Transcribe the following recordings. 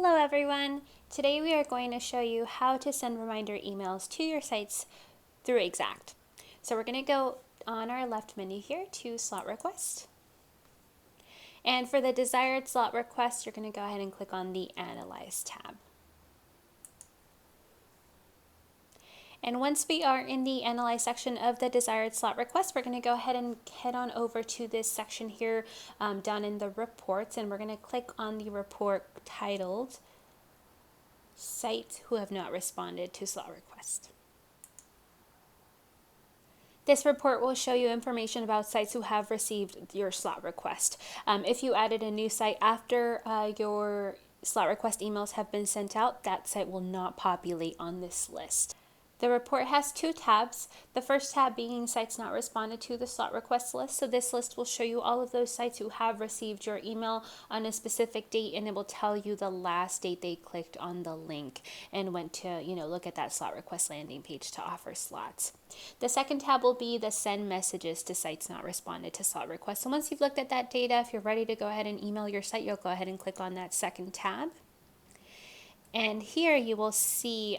Hello everyone! Today we are going to show you how to send reminder emails to your sites through Exact. So we're going to go on our left menu here to slot request. And for the desired slot request, you're going to go ahead and click on the Analyze tab. And once we are in the Analyze section of the desired slot request, we're going to go ahead and head on over to this section here down in the reports, and we're going to click on the report titled Sites Who Have Not Responded to Slot Request. This report will show you information about sites who have received your slot request. If you added a new site after your slot request emails have been sent out, that site will not populate on this list. The report has two tabs. The first tab being sites not responded to the slot request list. So this list will show you all of those sites who have received your email on a specific date, and it will tell you the last date they clicked on the link and went to, look at that slot request landing page to offer slots. The second tab will be the send messages to sites not responded to slot requests. So once you've looked at that data, if you're ready to go ahead and email your site, you'll go ahead and click on that second tab. And here you will see,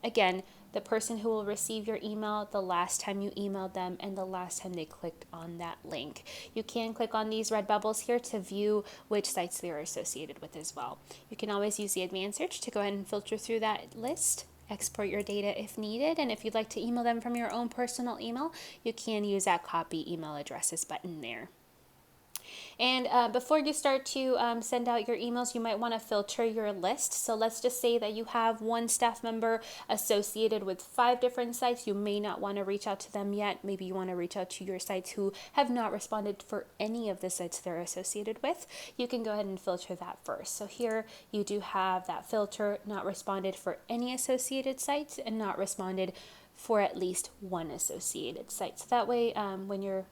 again, the person who will receive your email, the last time you emailed them, and the last time they clicked on that link. You can click on these red bubbles here to view which sites they are associated with as well. You can always use the advanced search to go ahead and filter through that list, export your data if needed, and if you'd like to email them from your own personal email, you can use that copy email addresses button there. And before you start to send out your emails, you might want to filter your list. So let's just say that you have one staff member associated with 5 different sites. You may not want to reach out to them yet. Maybe you want to reach out to your sites who have not responded for any of the sites they're associated with. You can go ahead and filter that first. So here you do have that filter, not responded for any associated sites and not responded for at least one associated site. So that way, when you're,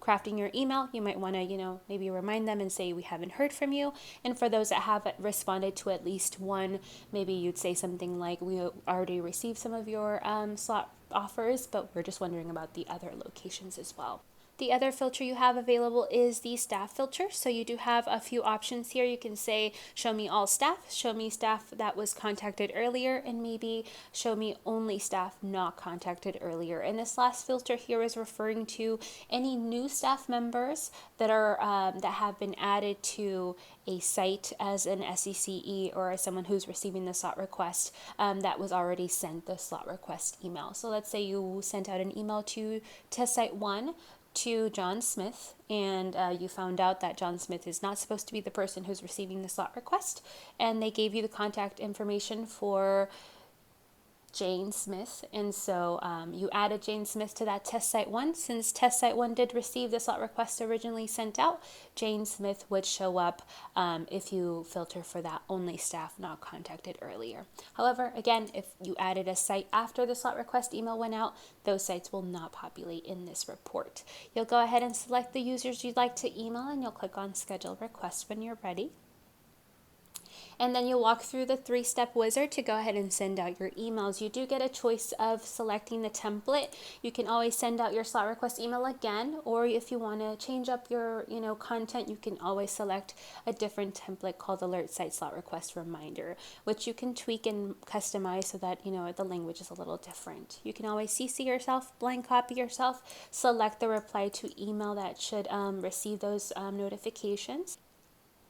crafting your email, you might want to, maybe remind them and say, we haven't heard from you. And for those that have responded to at least one, maybe you'd say something like, we already received some of your slot offers, but we're just wondering about the other locations as well. The other filter you have available is the staff filter. So you do have a few options here. You can say, show me all staff, show me staff that was contacted earlier, and maybe show me only staff not contacted earlier. And this last filter here is referring to any new staff members that are that have been added to a site as an SECE or as someone who's receiving the slot request that was already sent the slot request email. So let's say you sent out an email to site 1 to John Smith, and you found out that John Smith is not supposed to be the person who's receiving the slot request, and they gave you the contact information for Jane Smith, and so you added Jane Smith to that test site 1. Since test site 1 did receive the slot request originally sent out, Jane Smith would show up if you filter for that only staff not contacted earlier. However, again, if you added a site after the slot request email went out, those sites will not populate in this report. You'll go ahead and select the users you'd like to email, and you'll click on Schedule Request when you're ready. And then you'll walk through the 3-step wizard to go ahead and send out your emails. You do get a choice of selecting the template. You can always send out your slot request email again, or if you want to change up your content, you can always select a different template called Alert Site Slot Request Reminder, which you can tweak and customize so that the language is a little different. You can always CC yourself, blank copy yourself, select the reply to email that should receive those notifications.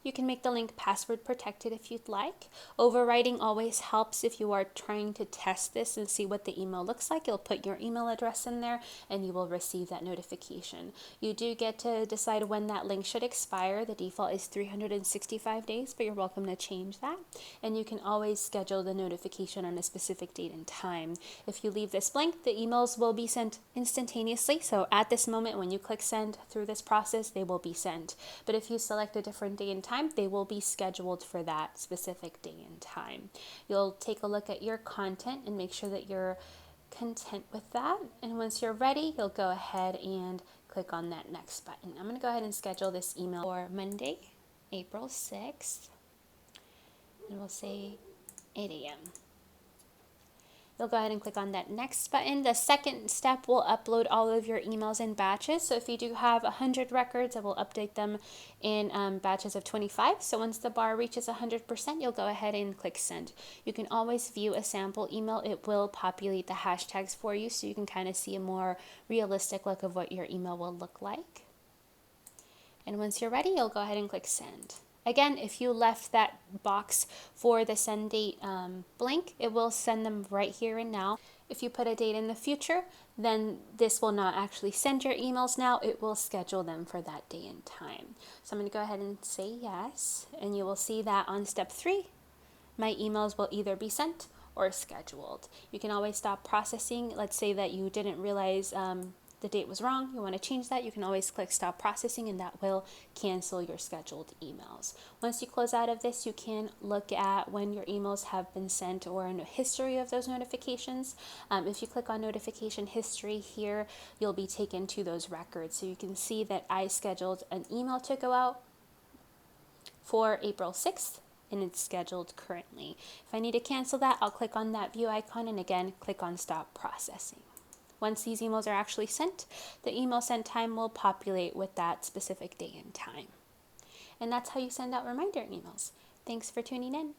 You can make the link password protected if you'd like. Overwriting always helps if you are trying to test this and see what the email looks like. You'll put your email address in there and you will receive that notification. You do get to decide when that link should expire. The default is 365 days, but you're welcome to change that. And you can always schedule the notification on a specific date and time. If you leave this blank, the emails will be sent instantaneously. So at this moment, when you click send through this process, they will be sent. But if you select a different day and time, they will be scheduled for that specific day and time. You'll take a look at your content and make sure that you're content with that. And once you're ready, you'll go ahead and click on that next button. I'm going to go ahead and schedule this email for Monday, April 6th, and we'll say 8 a.m. You'll go ahead and click on that next button. The second step will upload all of your emails in batches. So if you do have 100 records, it will update them in batches of 25. So once the bar reaches 100%, you'll go ahead and click send. You can always view a sample email. It will populate the hashtags for you so you can kind of see a more realistic look of what your email will look like. And once you're ready, you'll go ahead and click send. Again, if you left that box for the send date blank, it will send them right here and now. If you put a date in the future, then this will not actually send your emails now. It will schedule them for that day and time. So I'm going to go ahead and say yes. And you will see that on step 3, my emails will either be sent or scheduled. You can always stop processing. Let's say that you didn't realize the date was wrong, you want to change that, you can always click stop processing and that will cancel your scheduled emails. Once you close out of this, you can look at when your emails have been sent or a history of those notifications. If you click on notification history here, you'll be taken to those records. So you can see that I scheduled an email to go out for April 6th and it's scheduled currently. If I need to cancel that, I'll click on that view icon and again click on stop processing. Once these emails are actually sent, the email send time will populate with that specific day and time. And that's how you send out reminder emails. Thanks for tuning in.